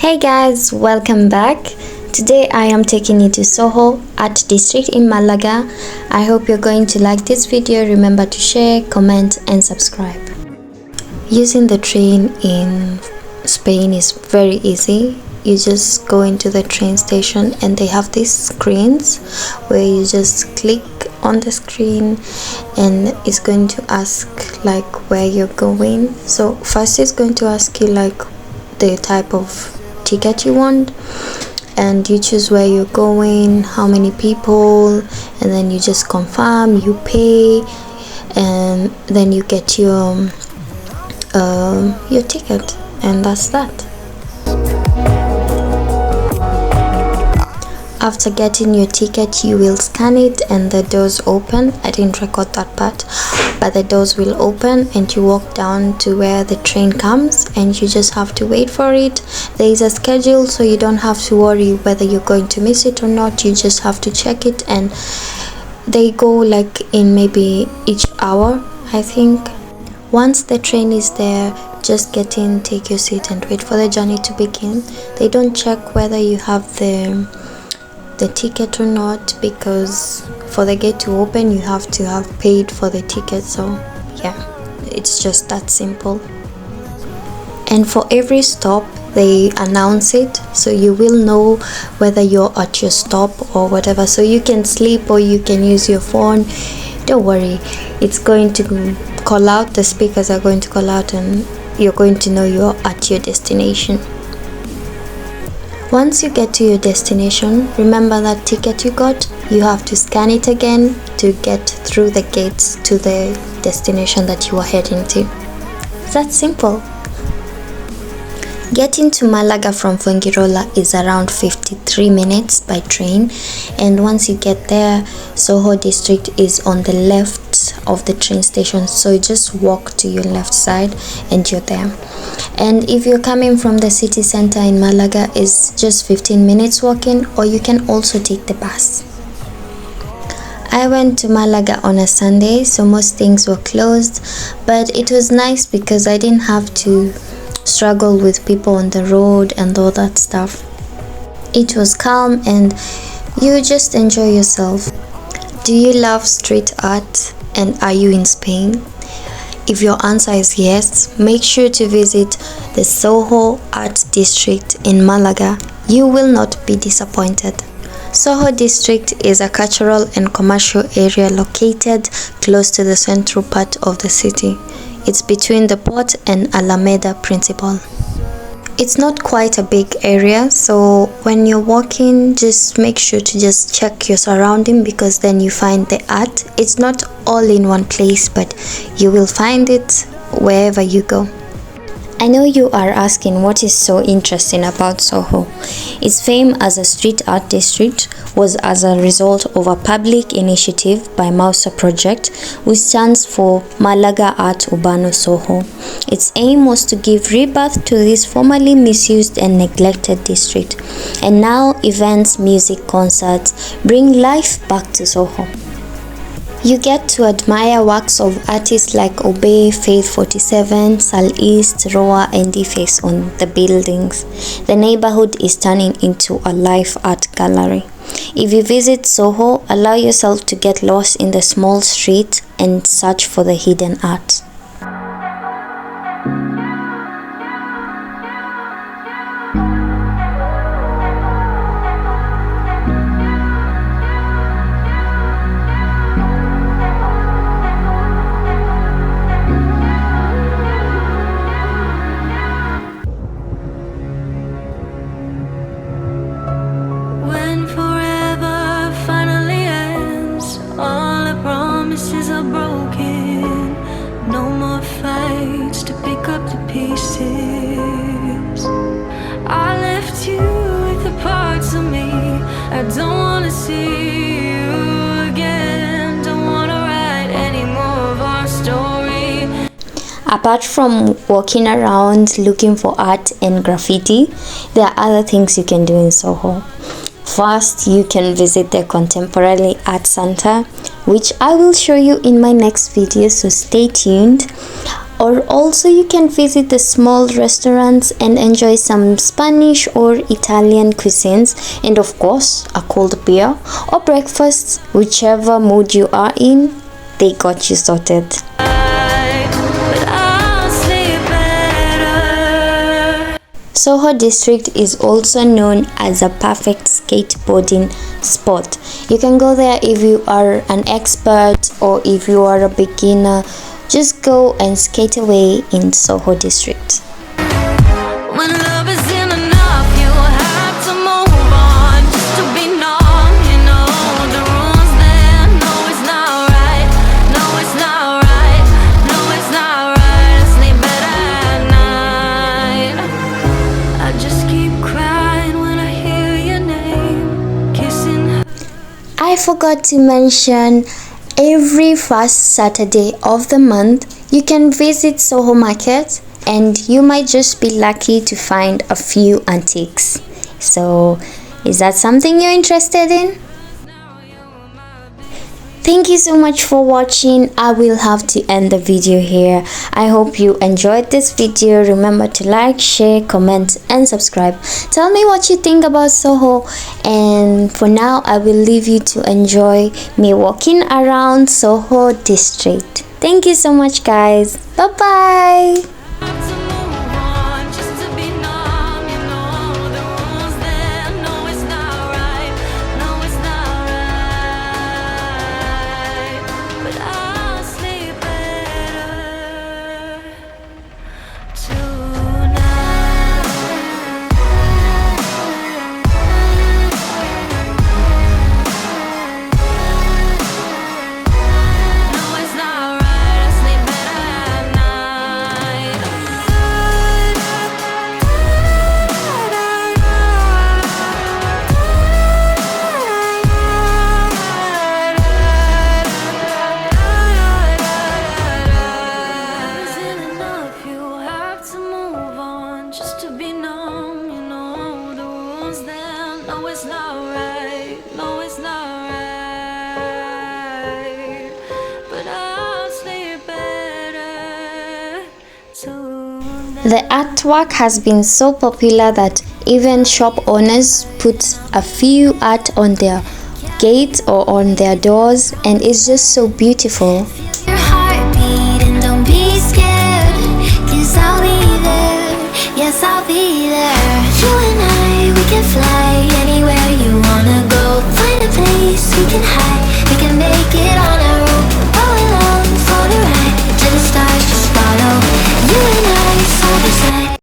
Hey guys, welcome back. Today I am taking you to Soho Art District in Malaga. I hope you're going to like this video. Remember to share, comment and subscribe. Using the train in Spain is very easy. You just go into the train station and they have these screens where you just click on the screen and it's going to ask like where you're going. So first it's going to ask you like the type of ticket you want, and you choose where you're going, how many people, and then you just confirm, you pay, and then you get your ticket, and that's that. After getting your ticket, you will scan it and the doors open. I didn't record that part, but the doors will open and you walk down to where the train comes and you just have to wait for it. There is a schedule, so you don't have to worry whether you're going to miss it or not. You just have to check it, and they go like in maybe each hour, I think. Once the train is there, just get in, take your seat and wait for the journey to begin. They don't check whether you have the ticket or not, because for the gate to open you have to have paid for the ticket. So yeah, it's just that simple. And for every stop they announce it, so you will know whether you're at your stop or whatever. So you can sleep or you can use your phone. Don't worry, it's going to call out, the speakers are going to call out, and you're going to know you're at your destination. Once you get to your destination, remember that ticket you got, you have to scan it again to get through the gates to the destination that you are heading to. That's simple. Getting to Malaga from Fuengirola is around 53 minutes by train, and once you get there, Soho District is on the left of the train station, so you just walk to your left side and you're there. And if you're coming from the city center in Malaga, it's just 15 minutes walking, or you can also take the bus. I went to Malaga on a Sunday, so most things were closed, but it was nice because I didn't have to struggle with people on the road and all that stuff. It was calm and you just enjoy yourself. Do you love street art, and are you in Spain? If your answer is yes, make sure to visit the Soho Art District in Malaga. You will not be disappointed. Soho District is a cultural and commercial area located close to the central part of the city. It's between the port and Alameda Principal. It's not quite a big area, so when you're walking, just make sure to just check your surrounding, because then you find the art. It's not all in one place, but you will find it wherever you go. I know you are asking what is so interesting about Soho. Its fame as a street art district was as a result of a public initiative by MAUSA project, which stands for Málaga Art Urbano Soho. Its aim was to give rebirth to this formerly misused and neglected district, and now events, music, concerts bring life back to Soho. You get to admire works of artists like Obey, Faith 47, Sal East, Roa and Deface on the buildings. The neighborhood is turning into a live art gallery. If you visit Soho, allow yourself to get lost in the small street and search for the hidden art. I don't wanna see you again, don't wanna write any more of our story. Apart from walking around looking for art and graffiti, there are other things you can do in Soho. First, you can visit the Contemporary Art Center, which I will show you in my next video, so stay tuned. Or also you can visit the small restaurants and enjoy some Spanish or Italian cuisines, and of course a cold beer or breakfast, whichever mood you are in, they got you sorted. But I'll sleep better. Soho District is also known as a perfect skateboarding spot. You can go there if you are an expert or if you are a beginner. Just go and skate away in Soho District. When love isn't enough, you have to move on just to be numb. You know the rules there. No, it's not right. No, it's not right. No, it's not right. I sleep better at night. I just keep crying when I hear your name, kissing. I forgot to mention, every first Saturday of the month you can visit Soho Market and you might just be lucky to find a few antiques. So is that something you're interested in? Thank you so much for watching. I will have to end the video here. I hope you enjoyed this video. Remember to like, share, comment and subscribe. Tell me what you think about Soho, and for now I will leave you to enjoy me walking around Soho District. Thank you so much guys. Bye bye. The artwork has been so popular that even shop owners put a few art on their gates or on their doors, and it's just so beautiful.